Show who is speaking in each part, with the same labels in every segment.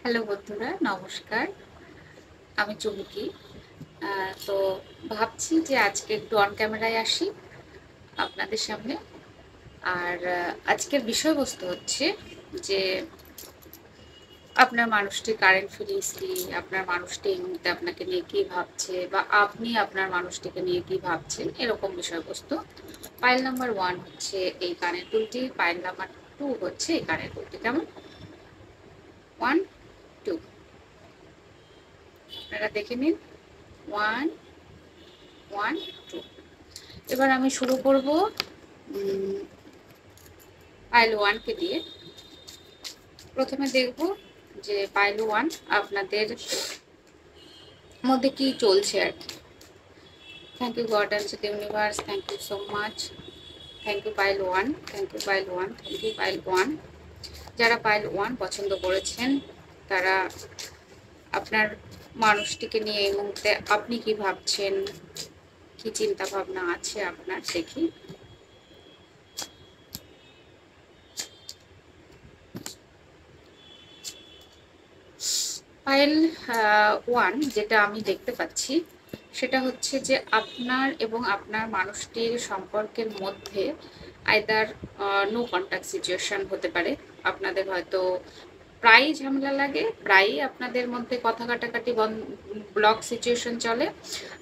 Speaker 1: Hello বন্ধুরা, নমস্কার। আমি চুমকি। তো ভাবছি যে আজকে একটু অন ক্যামেরায় আসি আপনাদের সামনে। আর আজকের বিষয়বস্তু হচ্ছে যে আপনার মানুষটির কারেন্ট ফিলিংস কি, আপনার মানুষটি এই মুহূর্তে আপনাকে নিয়ে কি ভাবছে, বা আপনি আপনার মানুষটিকে নিয়ে কি ভাবছেন, এরকম বিষয়বস্তু। পাইল নাম্বার 1 হচ্ছে এই কানের দুলটি, পাইল নাম্বার 2 হচ্ছে এই কানের দুলটি। কেমন? 1, 2 আপনারা দেখে নিন। 1, 1, 2। এবার আমি শুরু করব পাইল 1 কে দিয়ে। প্রথমে দেখব যে পাইল 1 আপনাদের মধ্যে কি চলছে আর কি। Thank you God and the universe, thank you so much, thank you pile 1, thank you pile 1, thank you pile 1। যারা পাইল 1 পছন্দ করেছেন তারা আপনার মানুষটিকে নিয়ে এই মুহূর্তে আপনি কি ভাবছেন, কি চিন্তা ভাবনা আছে আপনার, দেখি। পাইল 1 যেটা আমি দেখতে পাচ্ছি সেটা হচ্ছে যে আপনার এবং আপনার মানুষটির সম্পর্কের মধ্যে আইদার নো কন্ট্যাক্ট সিচুয়েশন হতে পারে। আপনাদের হয়তো প্রায়ই ঝামেলা লাগে, প্রায়ই আপনাদের মধ্যে কথা কাটাকাটি ব্লক সিচুয়েশন চলে।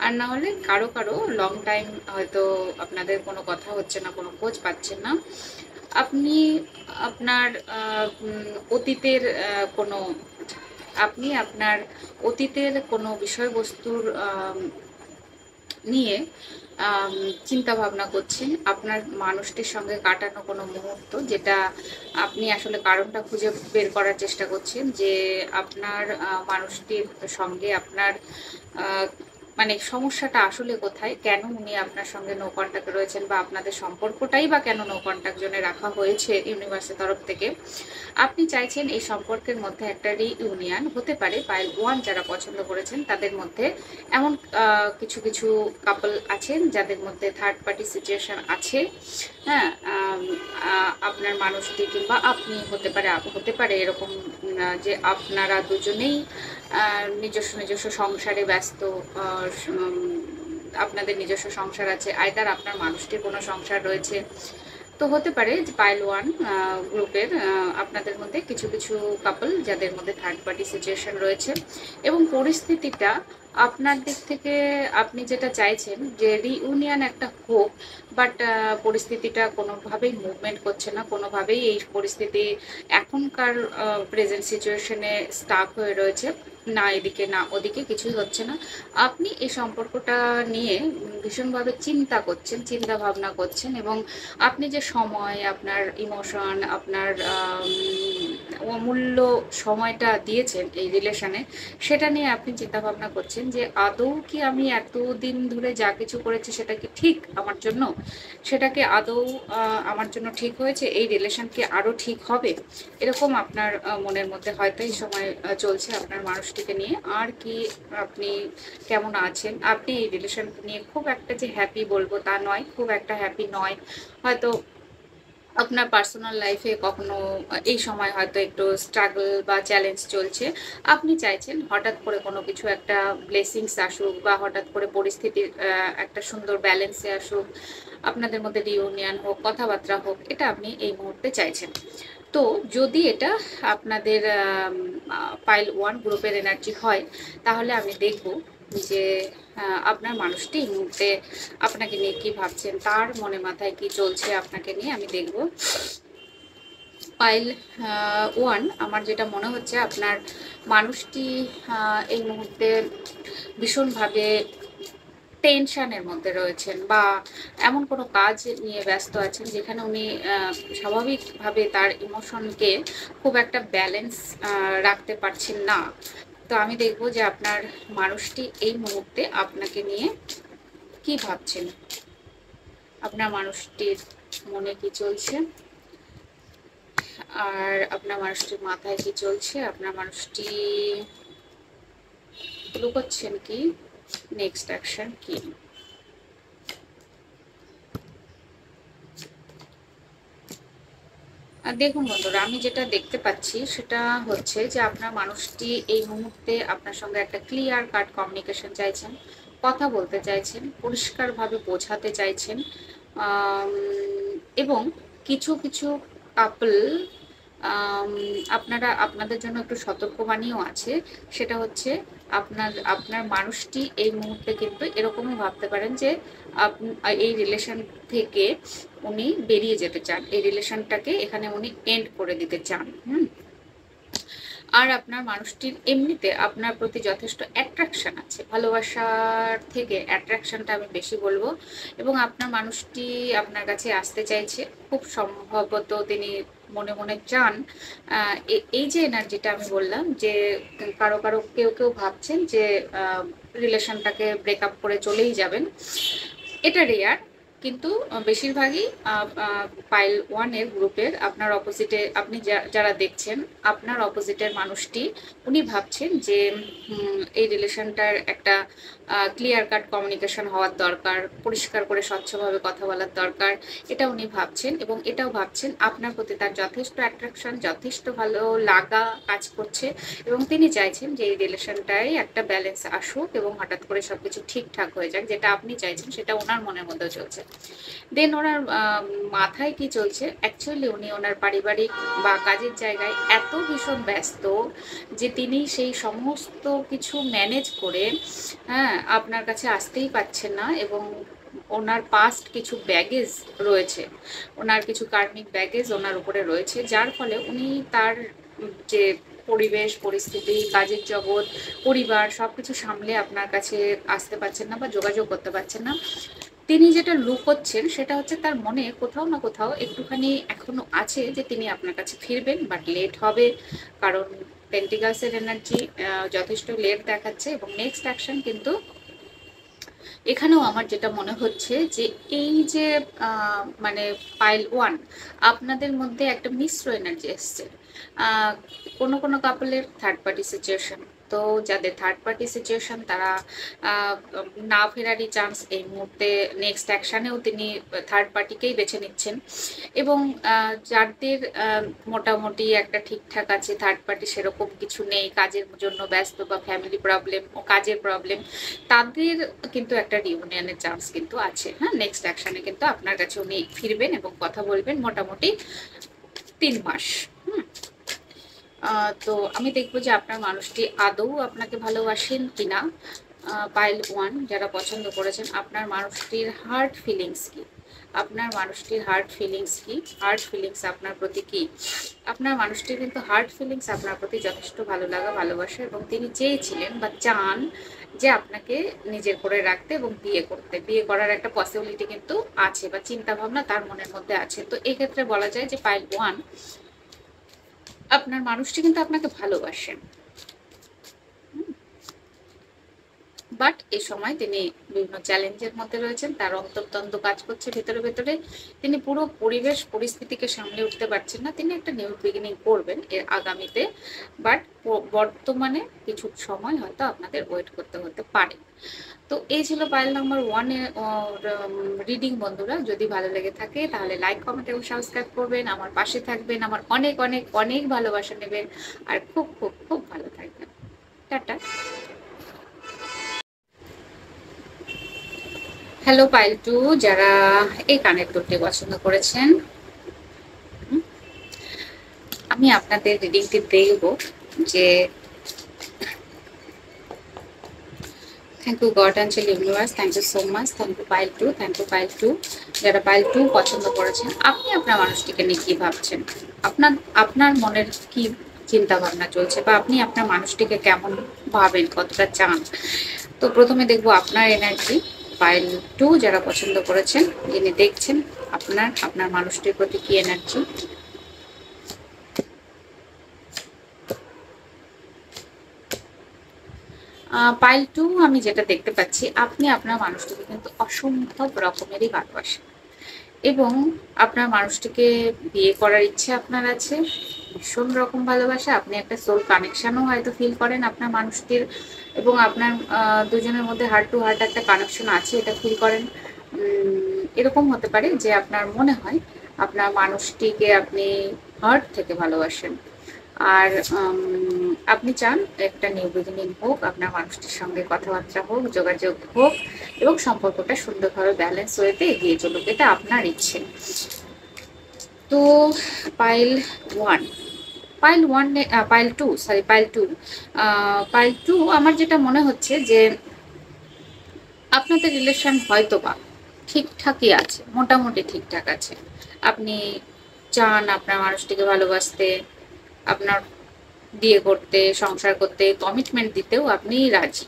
Speaker 1: আর না হলে কারো কারো লং টাইম হয়তো আপনাদের কোনো কথা হচ্ছে না, কোনো খোঁজ পাচ্ছেন না। আপনি আপনার অতীতের কোনো আপনি আপনার অতীতের কোনো বিষয়বস্তুর নিয়ে চিন্তা ভাবনা করছেন। আপনার মানুষটির সঙ্গে কাটানো কোনো মুহূর্ত, যেটা আপনি আসলে কারণটা খুঁজে বের করার চেষ্টা করছেন যে আপনার মানুষটির সঙ্গে আপনার মানে সমস্যাটা আসলে কোথায়, কেন উনি আপনার সঙ্গে নো কন্ট্যাক্টে রয়েছেন, বা আপনাদের সম্পর্কটাই বা কেন নো কন্ট্যাক্ট জোনে রাখা হয়েছে ইউনিভার্সের তরফ থেকে। আপনি চাইছেন এই সম্পর্কের মধ্যে একটা রিইউনিয়ন হতে পারে। পাইল 1 যারা পছন্দ করেছেন তাদের মধ্যে এমন কিছু কিছু কাপল আছেন যাদের মধ্যে থার্ড পার্টি সিচুয়েশন আছে। হ্যাঁ, আপনার মানুষটি কিংবা আপনি হতে পারে এরকম যে আপনারা দুজনেই নিজস্ব নিজস্ব সংসারে ব্যস্ত। আপনাদের নিজস্ব সংসার আছে, আইদার আপনার মানুষটির কোনো সংসার রয়েছে। তো হতে পারে যে পাইল 1 গ্রুপের আপনাদের মধ্যে কিছু কিছু কাপল যাদের মধ্যে থার্ড পার্টি সিচুয়েশন রয়েছে, এবং পরিস্থিতিটা আপনার দিক থেকে আপনি যেটা চাইছেন যে রিইউনিয়ন একটা হোক, বাট পরিস্থিতিটা কোনোভাবেই মুভমেন্ট করছে না, কোনোভাবেই এই পরিস্থিতি এখনকার প্রেজেন্ট সিচুয়েশনে স্টাক হয়ে রয়েছে। না এদিকে না ওদিকে, কিছুই হচ্ছে না। আপনি এই সম্পর্কটা নিয়ে ভীষণভাবে চিন্তা করছেন, চিন্তা ভাবনা করছেন, এবং আপনি যে সময়, আপনার ইমোশন, আপনার অমূল্য সময়টা দিয়েছেন এই রিলেশনে, সেটা নিয়ে আপনি চিন্তা ভাবনা করছেন যে আদৌ কি আমি এতদিন ধরে যা কিছু করেছি সেটা কি ঠিক আমার জন্য, সেটা কি আদৌ আমার জন্য ঠিক হয়েছে, এই রিলেশন কি আরও ঠিক হবে, এরকম আপনার মনের মধ্যে হয়তো এই সময় চলছে আপনার মানুষটিকে নিয়ে। আর কি আপনি কেমন আছেন, আপনি এই রিলেশন নিয়ে খুব একটা যে হ্যাপি বলবো তা নয়, খুব একটা হ্যাপি নয়। হয়তো আপনার পার্সোনাল লাইফে কখনো এই সময় হয়তো একটু স্ট্রাগল বা চ্যালেঞ্জ চলছে। আপনি চাইছেন হঠাৎ করে কোনো কিছু একটা ব্লেসিংস আসুক, বা হঠাৎ করে পরিস্থিতির একটা সুন্দর ব্যালেন্সে আসুক, আপনাদের মধ্যে রিউনিয়ন হোক, কথাবার্তা হোক, এটা আপনি এই মুহূর্তে চাইছেন। তো যদি এটা আপনাদের পাইল 1 গ্রুপের এনার্জি হয়, তাহলে আমি দেখব যে আপনার মানুষটি এই মুহূর্তে আপনাকে নিয়ে কি ভাবছেন, তার মনে মাথায় কি চলছে আপনাকে নিয়ে, আমি দেখব। পাইল 1 আমার যেটা মনে হচ্ছে, আপনার মানুষটি এই মুহূর্তে ভীষণভাবে টেনশনের মধ্যে রয়েছেন, বা এমন কোনো কাজ নিয়ে ব্যস্ত আছেন যেখানে উনি স্বাভাবিকভাবে তার ইমোশনকে খুব একটা ব্যালেন্স রাখতে পারছেন না। তো আমি দেখব যে আপনার মানুষটি এই মুহূর্তে আপনাকে নিয়ে কি ভাবছেন, আপনার মানুষটির মনে কি চলছে, আর আপনার মানুষটির মাথায় কি চলছে, আপনার মানুষটি লুকোচ্ছেন কি, নেক্সট অ্যাকশন কি। দেখুন বন্ধুরা, আমি যেটা দেখতে পাচ্ছি সেটা হচ্ছে যে আপনার মানুষটি এই মুহূর্তে আপনার সঙ্গে একটা ক্লিয়ার কাট কমিউনিকেশন চাইছেন, কথা বলতে চাইছেন, পরিষ্কারভাবে বোঝাতে চাইছেন। আম, এবং কিছু কিছু কাপল আপনারা আপনাদের জন্য একটু সতর্কবাণীও আছে। সেটা হচ্ছে আপনার আপনার মানুষটি এই মুহূর্তে কিন্তু এরকমই ভাবতে পারেন যে এই রিলেশন থেকে উনি বেরিয়ে যেতে চান, এই রিলেশনটাকে এখানে উনি এন্ড করে দিতে চান। আর আপনার মানুষটির এমনিতে আপনার প্রতি যথেষ্ট অ্যাট্রাকশন আছে, ভালোবাসার থেকে অ্যাট্রাকশনটা আমি বেশি বলবো। এবং আপনার মানুষটি আপনার কাছে আসতে চাইছে, খুব সম্ভবত তিনি মনে মনে চান। এই যে এনার্জিটা আমি বললাম যে কারো কারো কেউ কেউ ভাবছেন যে রিলেশনটাকে ব্রেকআপ করে চলেই যাবেন, এটা রেয়ার। কিন্তু বেশিরভাগই পাইল ওয়ানের গ্রুপের আপনার অপোজিটে আপনি যারা দেখছেন, আপনার অপোজিটের মানুষটি উনি ভাবছেন যে এই রিলেশনটার একটা ক্লিয়ার কাট কমিউনিকেশন হওয়ার দরকার, পরিষ্কার করে স্বচ্ছভাবে কথা বলার দরকার, এটা উনি ভাবছেন। এবং এটাও ভাবছেন আপনার প্রতি তার যথেষ্ট অ্যাট্রাকশন, যথেষ্ট ভালো লাগা কাজ করছে। এবং তিনি চাইছেন যে এই রিলেশনটায় একটা ব্যালেন্স আসুক এবং হঠাৎ করে সবকিছু ঠিকঠাক হয়ে যাক, যেটা আপনি চাইছেন সেটা ওনার মনের মধ্যে চলছে। দেন ওনার মাথায় কি চলছে, অ্যাকচুয়ালি উনি ওনার পারিবারিক বা কাজের জায়গায় এত ভীষণ ব্যস্ত যে তিনি সেই সমস্ত কিছু ম্যানেজ করে আপনার কাছে আসতেই পারছেন না। এবং ওনার পাস্ট কিছু ব্যাগেজ রয়েছে, ওনার কিছু কার্মিক ব্যাগেজ ওনার উপরে রয়েছে, যার ফলে উনি তার যে পরিবেশ পরিস্থিতি, কাজের জগৎ, পরিবার সবকিছু সামলে আপনার কাছে আসতে পারছেন না বা যোগাযোগ করতে পারছেন না। তিনি যেটা লুকোচ্ছেন সেটা হচ্ছে তার মনে কোথাও না কোথাও একটুখানি এখনো আছে যে তিনি আপনার কাছে ফিরবেন, বাট লেট হবে। কারণ পেন্টিকালসের এনার্জি যথেষ্ট লেট দেখাচ্ছে। এবং নেক্সট অ্যাকশন কিন্তু এখানেও আমার যেটা মনে হচ্ছে যে এই যে মানে পাইল ওয়ান, আপনাদের মধ্যে একটা মিশ্র এনার্জি এসছে। কোনো কোনো কাপলের থার্ড পার্টি সিচুয়েশন, তো যাদের থার্ড পার্টি সিচুয়েশন তারা না ফেরারই চান্স এই মুহূর্তে। নেক্সট অ্যাকশানেও তিনি থার্ড পার্টিকেই বেছে নিচ্ছেন। এবং যাদের মোটামুটি একটা ঠিকঠাক আছে, থার্ড পার্টি সেরকম কিছু নেই, কাজের জন্য ব্যস্ত বা ফ্যামিলি প্রবলেম ও কাজের প্রবলেম, তাদের কিন্তু একটা রিউনিয়নের চান্স কিন্তু আছে। নেক্সট অ্যাকশানে কিন্তু আপনার কাছে উনি ফিরবেন এবং কথা বলবেন মোটামুটি 3 মাস। তো আমি দেখবো যে আপনার মানুষটি আদৌ আপনাকে ভালোবাসেন কিনা। পাইল ওয়ান যারা পছন্দ করেছেন, আপনার মানুষটির হার্ট ফিলিংস কি, আপনার মানুষটির হার্ট ফিলিংস কি, হার্ট ফিলিংস আপনার প্রতি কি। আপনার মানুষটির কিন্তু হার্ট ফিলিংস আপনার প্রতি যথেষ্ট ভালো লাগা, ভালোবাসা, এবং তিনি চেয়েছিলেন বা চান যে আপনাকে নিজের করে রাখতে এবং বিয়ে করতে, বিয়ে করার একটা পসিবিলিটি কিন্তু আছে বা চিন্তা ভাবনা তার মনের মধ্যে আছে। তো এই ক্ষেত্রে বলা যায় যে পাইল ওয়ান, আপনার মানুষটি কিন্তু আপনাকে ভালোবাসেন, বাট এই সময় তিনি বিভিন্ন চ্যালেঞ্জের মধ্যে রয়েছেন, তার অন্তর্দ্বন্দ্ব কাজ করছে ভেতরে ভেতরে। তিনি পুরো পরিবেশ পরিস্থিতিকে সামলে উঠতে পারছেন না। তিনি একটা নিউ বিগিনিং করবেন এর আগামীতে, বাট বর্তমানে কিছু সময় হয়তো আপনাদের ওয়েট করতে হতে পারে। তো এই ছিল পাইল নাম্বার 1-এর রিডিং। বন্ধুরা, যদি ভালো লেগে থাকে তাহলে লাইক, কমেন্ট এবং সাবস্ক্রাইব করবেন, আমার পাশে থাকবেন, আমার অনেক অনেক অনেক ভালোবাসা নেবেন, আর খুব খুব খুব ভালো থাকবেন। টাটা। হ্যালো পাইল টু, যারা এই কানের দুলটি পছন্দ করেছেন, আমি আপনাদের রিডিংটি দেখব যে thank you God angel universe, thank you so much, thank you pile two, thank you pile two. যারা পাইল টু পছন্দ করেছেন, আপনি আপনার মানুষটিকে নিয়ে কী ভাবছেন, আপনার আপনার মনের কি চিন্তা ভাবনা চলছে, বা আপনি আপনার মানুষটিকে কেমন ভাবেন, কতটা চান। তো প্রথমে দেখবো আপনার এনার্জি। পাইল টু যারা পছন্দ করেছেন, যিনি দেখছেন, আপনার মানুষটির প্রতি কি এনার্জি। পাইল টু, আমি যেটা দেখতে পাচ্ছি, আপনি আপনার মানুষটিকে কিন্তু অসম্ভব রকমেরই ভালোবাসেন এবং আপনার মানুষটিকে বিয়ে করার ইচ্ছে আপনার আছে, ভীষণ রকম ভালোবাসা। আপনি একটা সোল কানেকশনও হয়তো ফিল করেন আপনার মানুষটির, এবং আপনার দুজনের মধ্যে হার্ট টু হার্ট একটা কানেকশন আছে, এটা ফিল করেন। এরকম হতে পারে যে আপনার মনে হয় আপনার মানুষটিকে আপনি হার্ট থেকে ভালোবাসেন। আর আপনি চান একটা নিউ বিগিনিং হোক, আপনার মানুষটির সঙ্গে কথাবার্তা হোক, যোগাযোগ হোক এবং সম্পর্কটা সুন্দরভাবে ব্যালেন্স ওয়েতে এগিয়ে চলুক, এটা আপনার ইচ্ছে। তো pile one, pile one, pile two, sorry pile two, pile two আমার যেটা মনে হচ্ছে যে আপনাদের রিলেশন হয়তো বা ঠিকঠাকই আছে, মোটামুটি ঠিকঠাক আছে। আপনি চান আপনার মানুষটিকে ভালোবাসতে, আপনার বিয়ে করতে, সংসার করতে, কমিটমেন্ট দিতেও আপনি রাজি।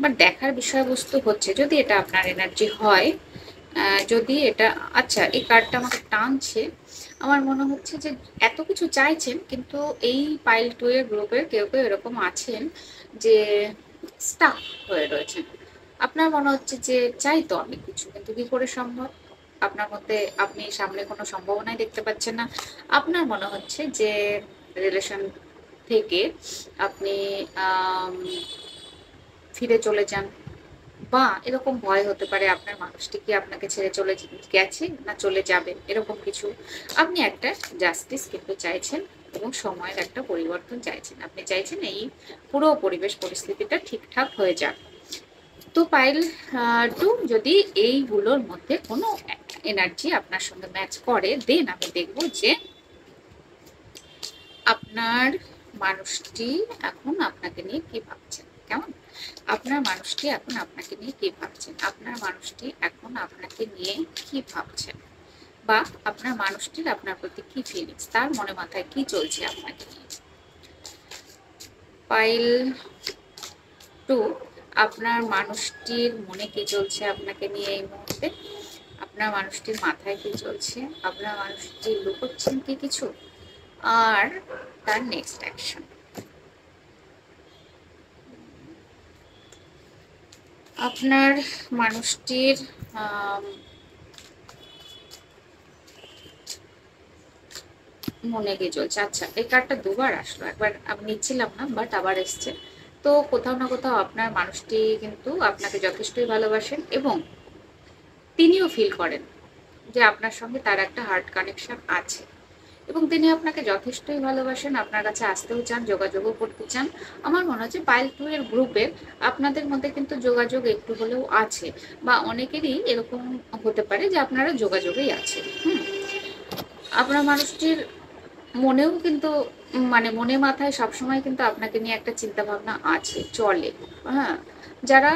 Speaker 1: বাট দেখার বিষয়বস্তু হচ্ছে যদি এটা আপনার এনার্জি হয়, যদি এটা, আচ্ছা এই কার্ডটা আমাকে টানছে, আমার মনে হচ্ছে যে এত কিছু চাইছেন কিন্তু এই পাইল টু এর গ্রুপের কেউ কেউ এরকম আছেন যে স্টাক হয়ে রয়েছেন। আপনার মনে হচ্ছে যে চাই তো অনেক কিছু কিন্তু কি করে সম্ভব, আপনার মধ্যে আপনি সামনে কোনো সম্ভাবনাই দেখতে পাচ্ছেন না। আপনার মনে হচ্ছে যে রিলেশন থেকে আপনি ফিরে চলে যান, বা এরকম ভয় হতে পারে আপনার মানুষটি কি আপনাকে ছেড়ে চলে গেছে না চলে যাবে, এরকম কিছু। আপনি একটা জাস্টিস কিন্তু চাইছেন এবং সময়ের একটা পরিবর্তন চাইছেন। আপনি চাইছেন এই পুরো পরিবেশ পরিস্থিতিটা ঠিকঠাক হয়ে যাক। তো পাইল টু, যদি এইগুলোর মধ্যে কোনো এনার্জি আপনার সঙ্গে ম্যাচ করে, দেন আমি দেখব যে আপনার মানুষটি এখন আপনাকে নিয়ে কি ভাবছেন। কেমন? আপনার মানুষটি এখন আপনাকে নিয়ে কি ভাবছেন, আপনার মানুষটি এখন আপনাকে নিয়ে কি ভাবছেন, বা আপনার মানুষটির আপনার প্রতি কি ফিলিংস, তার মনে মাথায় কি চলছে আপনাকে নিয়ে। পাইল টু, আপনার মানুষটির মনে কি চলছে আপনাকে নিয়ে এই মুহূর্তে, আপনার মানুষটির মাথায় কি চলছে, আপনার মানুষটি লুকোচ্ছেন কি কিছু, আর তার নেক্সট অ্যাকশন। আপনার মানুষটির মনে কি চলছে। আচ্ছা এই কার্ডটা দুবার আসলো, একবার আমি নিচ্ছিলাম না বাট আবার এসছে। তো কোথাও না কোথাও আপনার মানুষটি কিন্তু আপনাকে যথেষ্টই ভালোবাসেন এবং তিনিও ফিল করেন যে আপনার সঙ্গে তার একটা হার্ট কানেকশন আছে, এবং তিনি আপনাকে যথেষ্টই ভালোবাসেন, আপনার কাছে আসতেও চান, যোগাযোগও করতে চান। আমার মনে হচ্ছে পাইল টু এর গ্রুপের আপনাদের মধ্যে কিন্তু যোগাযোগ একটু হলেও আছে, বা অনেকেরই এরকম হতে পারে যে আপনারা যোগাযোগেই আছে। আপনার মানুষটির মনেও কিন্তু মানে মনে মাথায় সবসময় কিন্তু আপনাকে নিয়ে একটা চিন্তা ভাবনা আছে, চলে। হ্যাঁ, যারা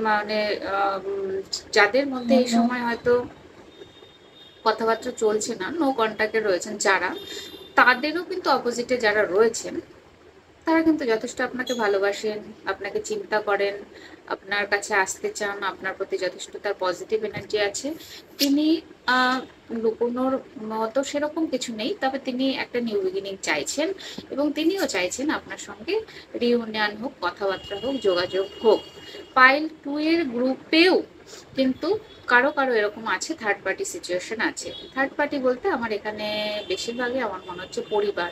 Speaker 1: মানে যাদের মধ্যে এই সময় হয়তো কথাবার্তা চলছে না, নো কন্ট্যাক্টে রয়েছেন যারা, তাদেরও কিন্তু অপোজিটে যারা রয়েছেন তারা কিন্তু যথেষ্ট আপনাকে ভালোবাসেন, আপনাকে চিন্তা করেন, আপনার কাছে আসতে চান, আপনার প্রতি যথেষ্ট তার পজিটিভ এনার্জি আছে। তিনি লুকোনোর মতো সেরকম কিছু নেই, তবে তিনি একটা নিউ বিগিনিং চাইছেন এবং তিনিও চাইছেন আপনার সঙ্গে রিউনিয়ন হোক, কথাবার্তা হোক, যোগাযোগ হোক। পাইল টু এর গ্রুপেও কিন্তু কারো কারো এরকম আছে, থার্ড পার্টি সিচুয়েশন আছে। থার্ড পার্টি বলতে আমার এখানে বেশিরভাগই আমার মনে হচ্ছে পরিবার,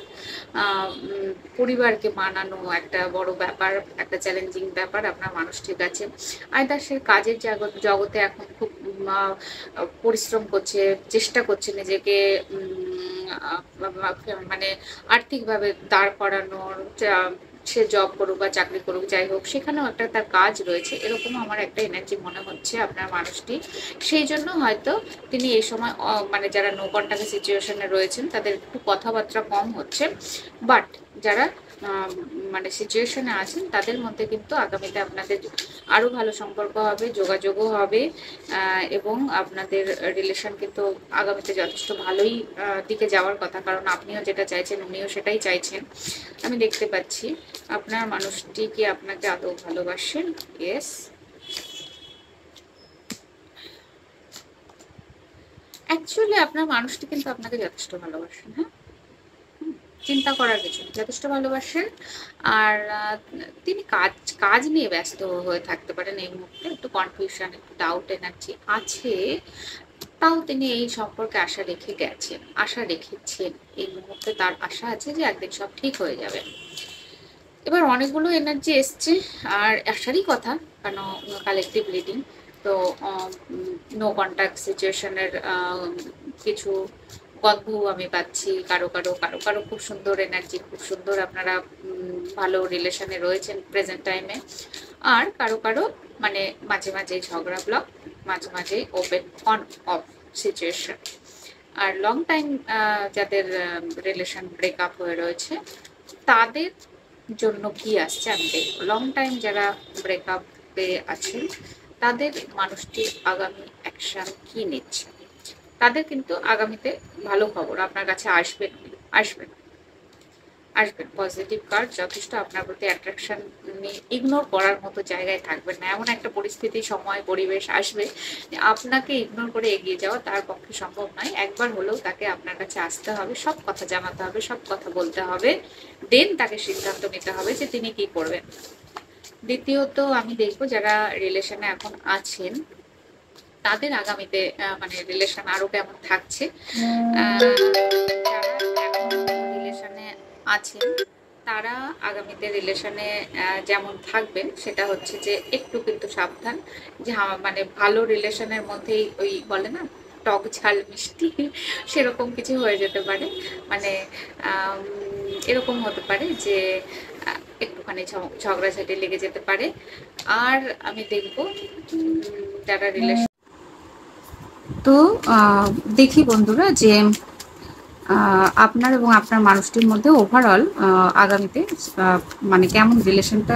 Speaker 1: পরিবারকে মানানো একটা বড় ব্যাপার, একটা চ্যালেঞ্জিং ব্যাপার আপনার মানুষটির কাছে। আয়দার সে কাজের জগতে এখন খুব পরিশ্রম করছে, চেষ্টা করছে নিজেকে মানে আর্থিকভাবে দাঁড় করানোর, সে জব করুক বা চাকরি করুক যাই হোক, সেখানেও একটা তার কাজ রয়েছে, এরকম আমার একটা এনার্জি মনে হচ্ছে আপনার মানুষটি। সেই জন্য হয়তো তিনি এই সময় মানে যারা নো কন্ট্যাক্ট সিচুয়েশনে রয়েছেন তাদের একটু কথাবার্তা কম হচ্ছে, বাট যারা মানে সিচুয়েশনে আছেন তাদের মধ্যে কিন্তু আগামীতে আপনাদের আরও ভালো সম্পর্ক হবে, যোগাযোগও হবে, এবং আপনাদের রিলেশন কিন্তু আগামীতে যথেষ্ট ভালোই দিকে যাওয়ার কথা, কারণ আপনিও যেটা চাইছেন উনিও সেটাই চাইছেন। আমি দেখতে পাচ্ছি আপনার মানুষটি কি আপনাকে আদৌ ভালোবাসেন। ইয়েস, অ্যাকচুয়ালি আপনার মানুষটি কিন্তু আপনাকে যথেষ্ট ভালোবাসেন। হ্যাঁ, চিন্তা করার কিছু নেই, যথেষ্ট ভালোবাসেন। আর তিনি কাজ কাজ নিয়ে ব্যস্ত হয়ে থাকতে পারেন এই মুহূর্তে, একটু কনফিউশন, একটু ডাউট এনার্জি আছে, তাও তিনি এই সম্পর্কে আশা রেখে গেছেন, আশা রেখেছেন। এই মুহূর্তে তার আশা আছে যে একদিন সব ঠিক হয়ে যাবে। এবার অনেকগুলো এনার্জি এসছে আর আসারই কথা, কারণ কালেকটিভ রিডিং। তো নো কন্ট্যাক্ট সিচুয়েশনের কিছু গন্ধ আমি পাচ্ছি, কারো কারো কারো কারো খুব সুন্দর এনার্জি, খুব সুন্দর আপনারা ভালো রিলেশনে রয়েছেন প্রেজেন্ট টাইমে। আর কারো কারো মানে মাঝে মাঝে ঝগড়া ব্লক, মাঝে মাঝে ওপেন অন অফ সিচুয়েশন। আর লং টাইম যাদের রিলেশন ব্রেকআপ হয়ে রয়েছে তাদের জন্য কি আসছে আমি দেখব। লং টাইম যারা ব্রেকআপে আছেন তাদের মানুষটি আগামী অ্যাকশন কি নিচ্ছে, তাদের কিন্তু আগামীতে ভালো খবর আপনার কাছে আসবেন আসবেন আসবেন। পজিটিভ কার্ড যথেষ্ট আপনার প্রতি অ্যাট্রাকশন, ইগনোর করার মতো জায়গায় থাকবেন না। এমন একটা পরিস্থিতি, সময়, পরিবেশ আসবে আপনাকে ইগনোর করে এগিয়ে যাওয়া তার পক্ষে সম্ভব নয়। একবার হলেও তাকে আপনার কাছে আসতে হবে, সব কথা জানাতে হবে, সব কথা বলতে হবে, দেন তাকে সিদ্ধান্ত নিতে হবে যে তিনি কি করবেন। দ্বিতীয়ত আমি দেখবো যারা রিলেশনে এখন আছেন তাদের আগামীতে মানে রিলেশন আরো কেমন থাকছে। যারা এখন রিলেশনে আছেন তারা আগামীতে রিলেশনে যেমন থাকবেন সেটা হচ্ছে যে একটু কিন্তু সাবধান, যে মানে ভালো রিলেশনের মধ্যেই ওই বলে না টক ঝাল মিষ্টি, সেরকম কিছু হয়ে যেতে পারে। মানে এরকম হতে পারে যে একটুখানি ঝগড়াঝাটি লেগে যেতে পারে। আর আমি দেখব যারা রিলেশন, তো দেখি বন্ধুরা যে আপনার এবং আপনার মানুষটির মধ্যে ওভারঅল আগামীতে মানে কেমন রিলেশনটা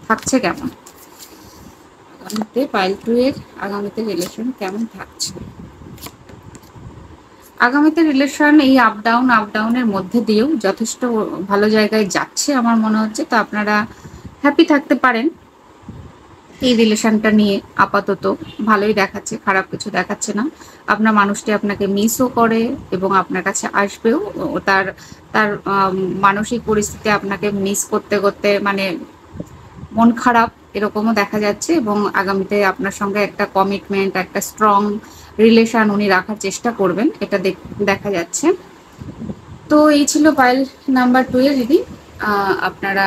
Speaker 1: থাকছে, কেমন আগামীতে পাইল 2 এর আগামীতে রিলেশন কেমন থাকছে। আগামীতে রিলেশন এই আপ ডাউনের মধ্যে দিয়েও যথেষ্ট ভালো জায়গায় যাচ্ছে আমার মনে হচ্ছে। তো আপনারা হ্যাপি থাকতে পারেন এই রিলেশনটা নিয়ে। আপাতত ভালোই দেখাচ্ছে, খারাপ কিছু দেখাচ্ছে না। আপনার মানুষটি আপনাকে মিসও করে এবং আপনার কাছে আসবেও। তার তার মানসিক পরিস্থিতি আপনাকে মিস করতে করতে মানে মন খারাপ এরকমও দেখা যাচ্ছে। এবং আগামীতে আপনার সঙ্গে একটা কমিটমেন্ট, একটা স্ট্রং রিলেশন উনি রাখার চেষ্টা করবেন, এটা দেখা যাচ্ছে। তো এই ছিল পাইল নাম্বার 2 এর রিডিং। আপনারা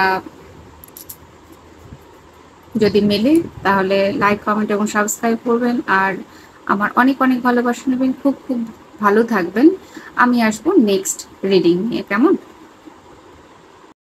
Speaker 1: যদি মেলে তাহলে লাইক, কমেন্ট এবং সাবস্ক্রাইব করবেন। আর আমার অনেক অনেক ভালোবাসা নেবেন। খুব খুব ভালো থাকবেন। আমি আসবো নেক্সট রিডিং নিয়ে, কেমন?